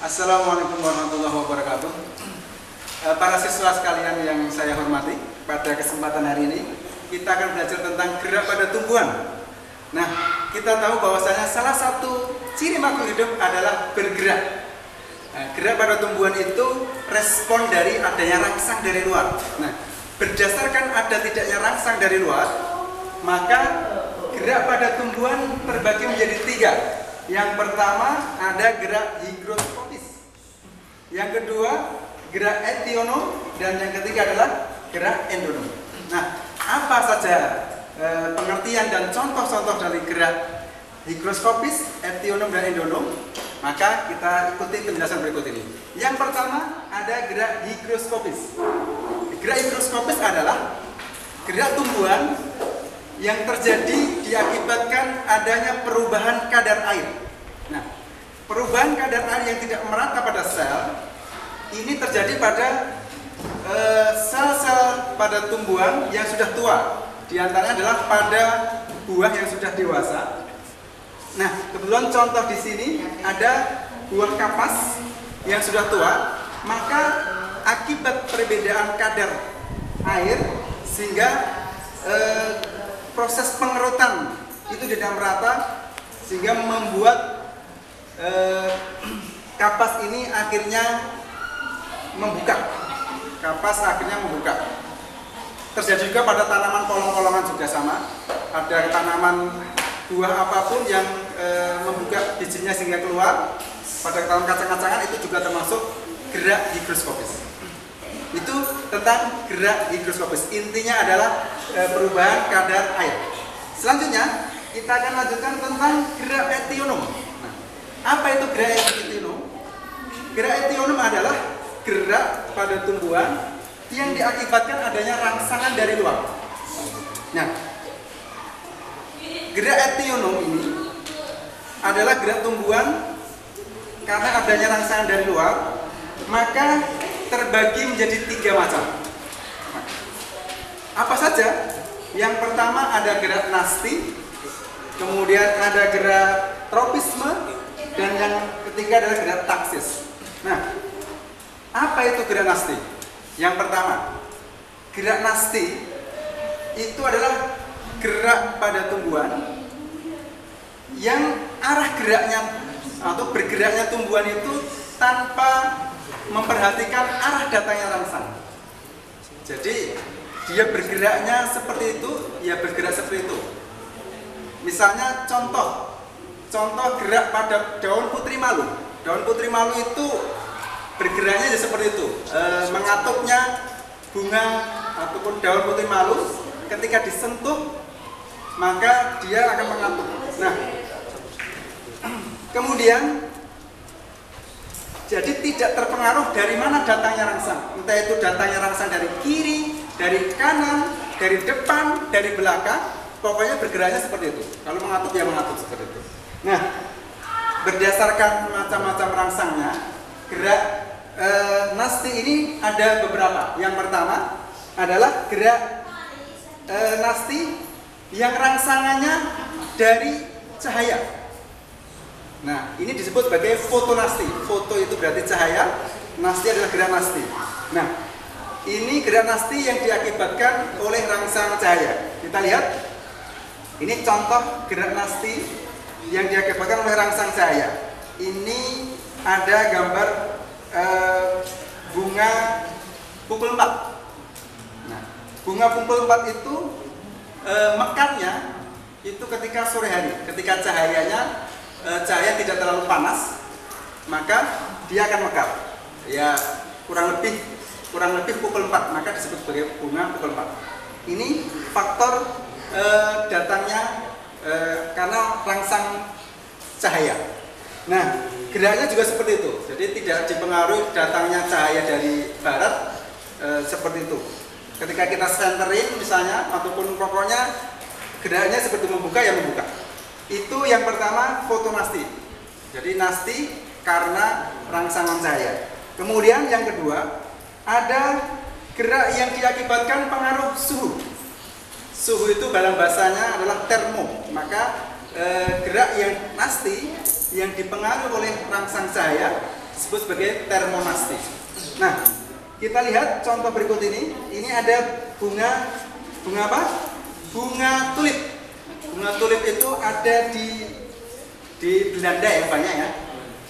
Assalamualaikum warahmatullahi wabarakatuh. Para siswa sekalian yang saya hormati, pada kesempatan hari ini kita akan belajar tentang gerak pada tumbuhan. Nah, kita tahu bahwasanya salah satu ciri makhluk hidup adalah bergerak. Gerak pada tumbuhan itu respon dari adanya rangsang dari luar. Nah, berdasarkan ada tidaknya rangsang dari luar, maka gerak pada tumbuhan terbagi menjadi tiga. Yang pertama ada gerak higroskopis, yang kedua gerak etionom, dan yang ketiga adalah gerak endonom. Nah, apa saja pengertian dan contoh-contoh dari gerak higroskopis, etionom, dan endonom? Maka kita ikuti penjelasan berikut ini. Yang pertama ada gerak higroskopis. Gerak higroskopis adalah gerak tumbuhan yang terjadi diakibatkan adanya perubahan kadar air. Nah, perubahan kadar air yang tidak merata pada sel ini terjadi pada sel-sel pada tumbuhan yang sudah tua. Di antaranya adalah pada buah yang sudah dewasa. Nah, kebetulan contoh di sini ada buah kapas yang sudah tua, maka akibat perbedaan kadar air sehingga proses pengerutan itu tidak merata sehingga membuat kapas ini akhirnya membuka. Terjadi juga pada tanaman kolong-kolongan juga sama. Ada tanaman buah apapun yang membuka bijinya sehingga keluar. Pada tanaman kacang-kacangan itu juga termasuk gerak higroskopis. Itu tentang gerak higroskopis. Intinya adalah perubahan kadar air. Selanjutnya kita akan lanjutkan tentang gerak etionom. Nah, apa itu gerak etionom? Gerak etionom adalah gerak pada tumbuhan yang diakibatkan adanya rangsangan dari luar. Nah, gerak etionom ini adalah gerak tumbuhan karena adanya rangsangan dari luar, maka terbagi menjadi tiga macam. Apa saja? Yang pertama ada gerak nasti, kemudian ada gerak tropisme, dan yang ketiga adalah gerak taksis. Nah, apa itu gerak nasti? Yang pertama, gerak nasti itu adalah gerak pada tumbuhan yang arah geraknya atau bergeraknya tumbuhan itu tanpa memperhatikan arah datangnya rangsang. Jadi dia bergeraknya seperti itu, ya bergerak seperti itu. Misalnya contoh gerak pada daun putri malu. Daun putri malu itu bergeraknya ya seperti itu. Mengatupnya bunga ataupun daun putri malu ketika disentuh maka dia akan mengatup. Nah, kemudian jadi tidak terpengaruh dari mana datangnya rangsang. Entah itu datangnya rangsang dari kiri, dari kanan, dari depan, dari belakang. Pokoknya bergeraknya seperti itu. Kalau mengatup ya mengatup seperti itu. Nah, berdasarkan macam-macam rangsangnya, gerak nasti ini ada beberapa. Yang pertama adalah gerak nasti yang rangsangannya dari cahaya. Nah, ini disebut sebagai fotonasti. Foto itu berarti cahaya, nasti adalah gerak nasti. Nah, ini gerak nasti yang diakibatkan oleh rangsang cahaya. Kita lihat, ini contoh gerak nasti yang diakibatkan oleh rangsang cahaya. Ini ada gambar bunga pukul 4. Nah, bunga pukul 4 itu mekarnya itu ketika sore hari, ketika cahaya tidak terlalu panas, maka dia akan mekar. Ya kurang lebih pukul 4, maka disebut sebagai bunga pukul 4. Ini faktor datangnya karena rangsang cahaya. Nah, geraknya juga seperti itu. Jadi tidak dipengaruhi datangnya cahaya dari barat seperti itu. Ketika kita senterin misalnya ataupun pokoknya geraknya seperti membuka ya membuka. Itu yang pertama, fotonasti. Jadi nasti karena rangsangan cahaya. Kemudian yang kedua, ada gerak yang diakibatkan pengaruh suhu. Suhu itu dalam bahasanya adalah termo. Maka gerak yang nasti yang dipengaruhi oleh rangsang cahaya disebut sebagai termonasti. Nah, kita lihat contoh berikut ini. Ini ada bunga apa? Bunga tulip. Bunga tulip itu ada di Belanda ya, banyak ya.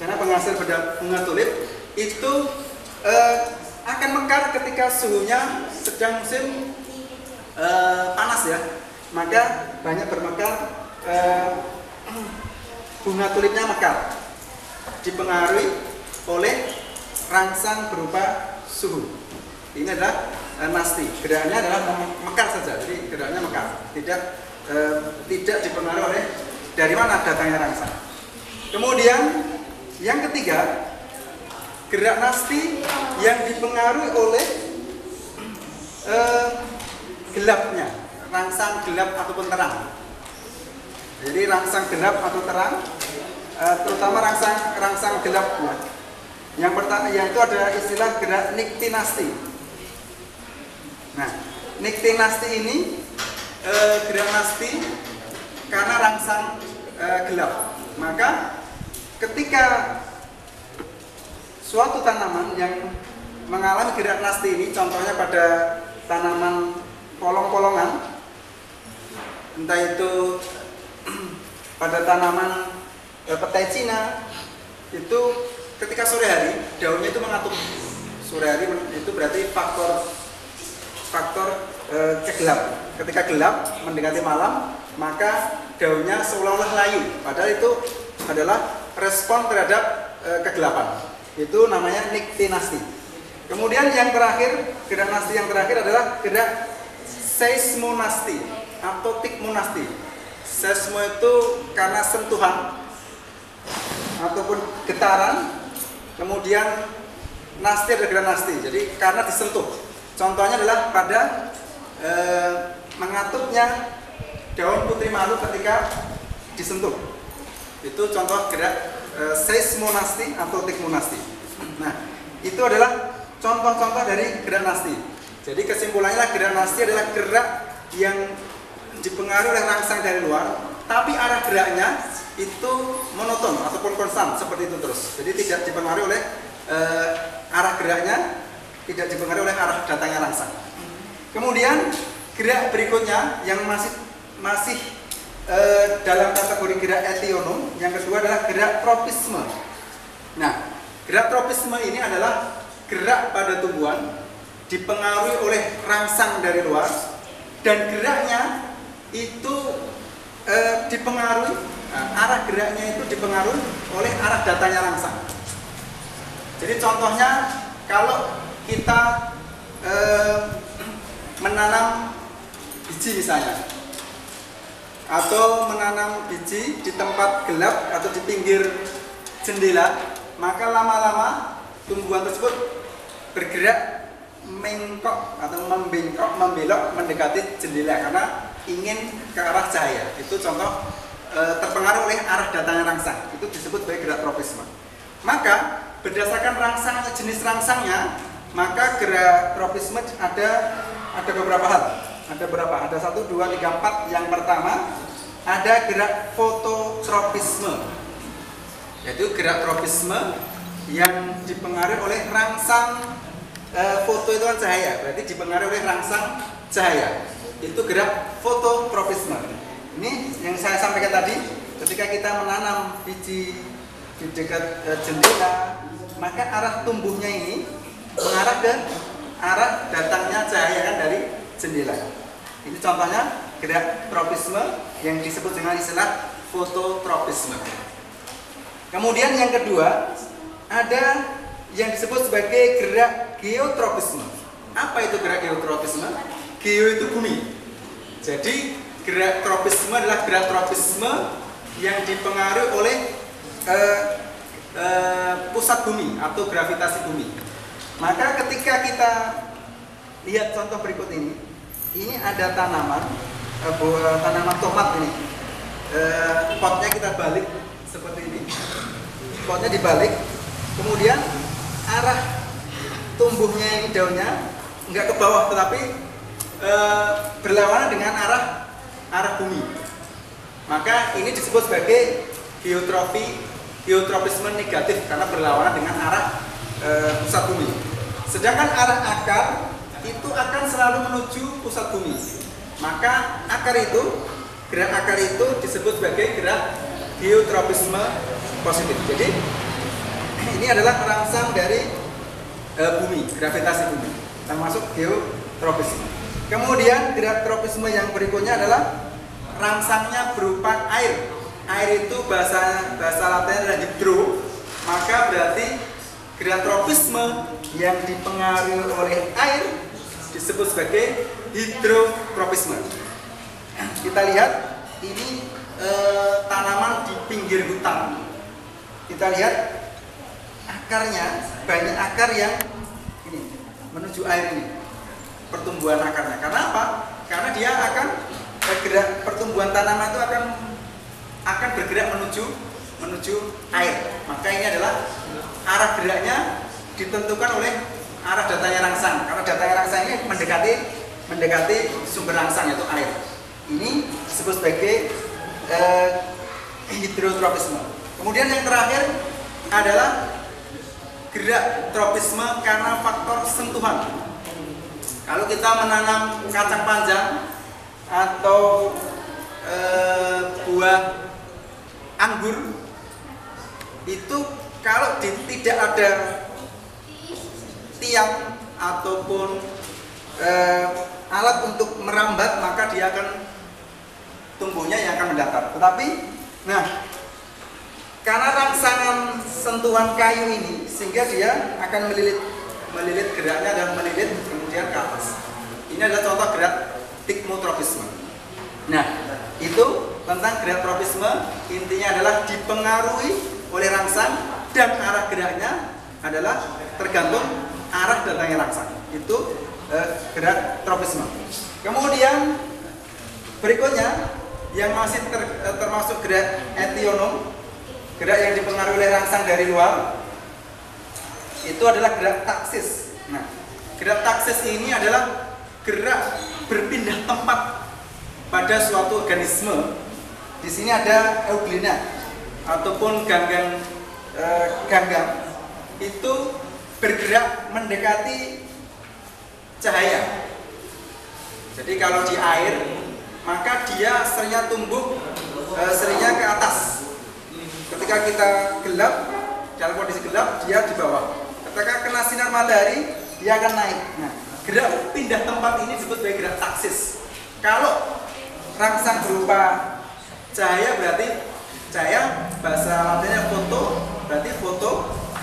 Karena penghasil bunga tulip itu akan mekar ketika suhunya sedang musim panas ya. Maka banyak bermekar, bunga tulipnya mekar, dipengaruhi oleh rangsang berupa suhu. Ini adalah nasti. Geraknya adalah mekar saja, jadi geraknya mekar, tidak dipengaruhi oleh dari mana datangnya rangsang. Kemudian yang ketiga, gerak nasti yang dipengaruhi oleh gelapnya, rangsang gelap ataupun terang. Jadi rangsang gelap atau terang, terutama rangsang gelapnya. Yang pertama, yaitu ada istilah gerak niktinasti. Nah, niktinasti ini gerak nasti karena rangsang gelap. Maka ketika suatu tanaman yang mengalami gerak nasti ini, contohnya pada tanaman polong-polongan, entah itu pada tanaman petai Cina, itu ketika sore hari daunnya itu mengatup. Sore hari itu berarti faktor kegelap. Ketika gelap mendekati malam, maka daunnya seolah-olah layu, padahal itu adalah respon terhadap kegelapan. Itu namanya niktinasti. Kemudian yang terakhir, gerak nasti yang terakhir adalah gerak seismonasti atau tikmonasti. Seismo itu karena sentuhan ataupun getaran, kemudian nasti adalah gerak nasti, jadi karena disentuh. Contohnya adalah pada mengatupnya daun putri malu ketika disentuh. Itu contoh gerak seismonasti atau tikmonasti. Nah, itu adalah contoh-contoh dari gerak nasti. Jadi kesimpulannya lah, gerak nasti adalah gerak yang dipengaruhi oleh rangsang dari luar, tapi arah geraknya itu monoton ataupun konstan seperti itu terus. Jadi tidak dipengaruhi oleh arah geraknya, tidak dipengaruhi oleh arah datangnya rangsang. Kemudian gerak berikutnya yang masih dalam kategori gerak etionum, yang kedua adalah gerak tropisme. Nah, gerak tropisme ini adalah gerak pada tumbuhan dipengaruhi oleh rangsang dari luar, dan geraknya itu dipengaruhi, arah geraknya itu dipengaruhi oleh arah datangnya rangsang. Jadi contohnya kalau kita menanam biji misalnya, atau menanam biji di tempat gelap atau di pinggir jendela, maka lama-lama tumbuhan tersebut bergerak mengkok atau membelok mendekati jendela karena ingin ke arah cahaya. Itu contoh terpengaruh oleh arah datangnya rangsang. Itu disebut sebagai gerak tropisme. Maka berdasarkan rangsang, jenis rangsangnya, maka gerak tropisme ada beberapa hal. Ada berapa? Ada 1, 2, 3, 4. Yang pertama ada gerak fototropisme, yaitu gerak tropisme yang dipengaruhi oleh rangsang. Foto itu kan cahaya, berarti dipengaruhi oleh rangsang cahaya. Itu gerak fototropisme. Ini yang saya sampaikan tadi, ketika kita menanam biji di dekat jendela, maka arah tumbuhnya ini mengarah ke arah datangnya cahaya kan dari jendela. Ini contohnya gerak tropisme yang disebut dengan istilah fototropisme. Kemudian yang kedua ada yang disebut sebagai gerak geotropisme. Apa itu gerak geotropisme? Geo itu bumi. Jadi gerak tropisme adalah gerak tropisme yang dipengaruhi oleh pusat bumi atau gravitasi bumi. Maka ketika kita lihat contoh berikut ini ada tanaman tomat ini. Potnya kita balik seperti ini. Potnya dibalik, kemudian arah tumbuhnya ini daunnya nggak ke bawah, tetapi berlawanan dengan arah bumi. Maka ini disebut sebagai geotrofi geotropisme negatif karena berlawanan dengan arah pusat bumi. Sedangkan arah akar itu akan selalu menuju pusat bumi. Maka gerak akar itu disebut sebagai gerak geotropisme positif. Jadi ini adalah rangsang dari bumi, gravitasi bumi, termasuk geotropisme. Kemudian gerak tropisme yang berikutnya adalah rangsangnya berupa air. Air itu bahasa Latinnya adalah hidro, maka berarti gerak tropisme yang dipengaruhi oleh air disebut sebagai hidrotropisme. Kita lihat ini tanaman di pinggir hutan. Kita lihat akarnya, banyak akar yang ini menuju air ini, pertumbuhan akarnya. Karena apa? Karena dia akan bergerak, pertumbuhan tanaman itu akan bergerak menuju air. Maka ini adalah arah geraknya ditentukan oleh arah datangnya rangsang. Karena datangnya rangsang ini mendekati sumber rangsang, yaitu air. Ini disebut sebagai hidrotropisme. Kemudian yang terakhir adalah gerak tropisme karena faktor sentuhan. Kalau kita menanam kacang panjang atau buah anggur, itu kalau tidak ada tiang ataupun alat untuk merambat, maka dia akan tumbuhnya yang akan mendatar. Tetapi, karena rangsangan sentuhan kayu ini, sehingga dia akan melilit geraknya dan melilit kemudian ke atas. Ini adalah contoh gerak tikmotropisme. Nah, itu tentang gerak tropisme, intinya adalah dipengaruhi oleh rangsang dan arah geraknya adalah tergantung arah datangnya rangsang. Itu gerak tropisme. Kemudian berikutnya yang masih termasuk gerak etionom, gerak yang dipengaruhi oleh rangsang dari luar, itu adalah gerak taksis. Nah, gerak taksis ini adalah gerak berpindah tempat pada suatu organisme. Di sini ada euglena ataupun ganggang itu bergerak mendekati cahaya. Jadi kalau di air, maka dia seringnya tumbuh seringnya ke atas. Ketika kita gelap, dalam kondisi gelap, dia di bawah. Ketika kena sinar matahari, dia akan naik. Nah, gerak pindah tempat ini disebut sebagai gerak taksis. Kalau rangsang berupa cahaya, berarti cahaya bahasa Latinnya foto, berarti foto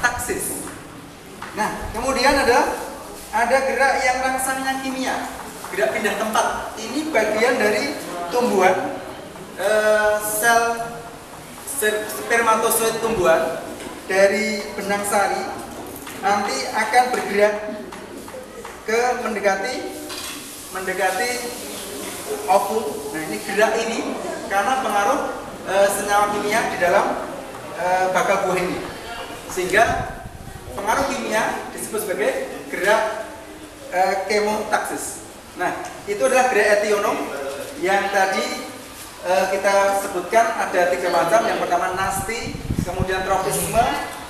taksis. Nah, kemudian ada gerak yang rangsangnya kimia, gerak pindah tempat. Ini bagian dari tumbuhan, sel spermatozoid tumbuhan dari benang sari nanti akan bergerak ke mendekati ovum. Nah, ini gerak ini karena pengaruh senyawa kimia di dalam bakal buah ini, sehingga pengaruh kimia disebut sebagai gerak kemotaksis. Nah, itu adalah gerak etionom yang tadi kita sebutkan ada 3 macam. Yang pertama nasti, kemudian tropisme,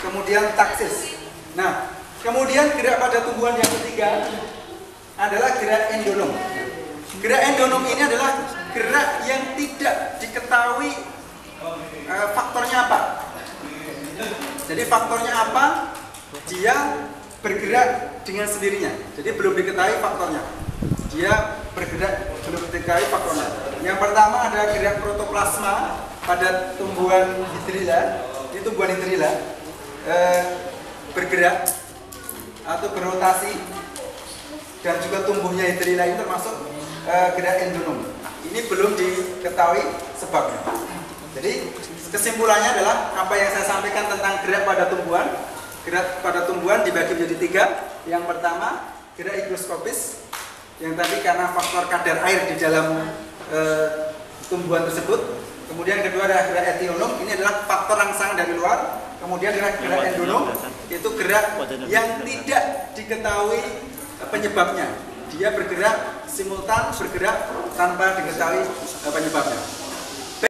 kemudian taksis. Nah, kemudian gerak pada tumbuhan yang ketiga adalah gerak endonom. Gerak endonom ini adalah gerak yang tidak diketahui faktornya apa. Jadi faktornya apa, dia bergerak dengan sendirinya. Jadi belum diketahui faktornya. Dia bergerak belum diketahui faktornya. Yang pertama ada gerak protoplasma pada tumbuhan hidrilla. Ini tumbuhan hidrilla bergerak atau berotasi, dan juga tumbuhnya hidrilla ini termasuk gerak endonom. Ini belum diketahui sebabnya. Jadi kesimpulannya adalah apa yang saya sampaikan tentang gerak pada tumbuhan. Gerak pada tumbuhan dibagi menjadi 3. Yang pertama gerak higroskopis, yang tadi karena faktor kadar air di dalam tumbuhan tersebut. Kemudian yang kedua adalah gerak etionom, ini adalah faktor rangsang dari luar. Kemudian gerak endonom itu gerak yang tidak diketahui penyebabnya. Dia bergerak simultan, bergerak tanpa diketahui penyebabnya.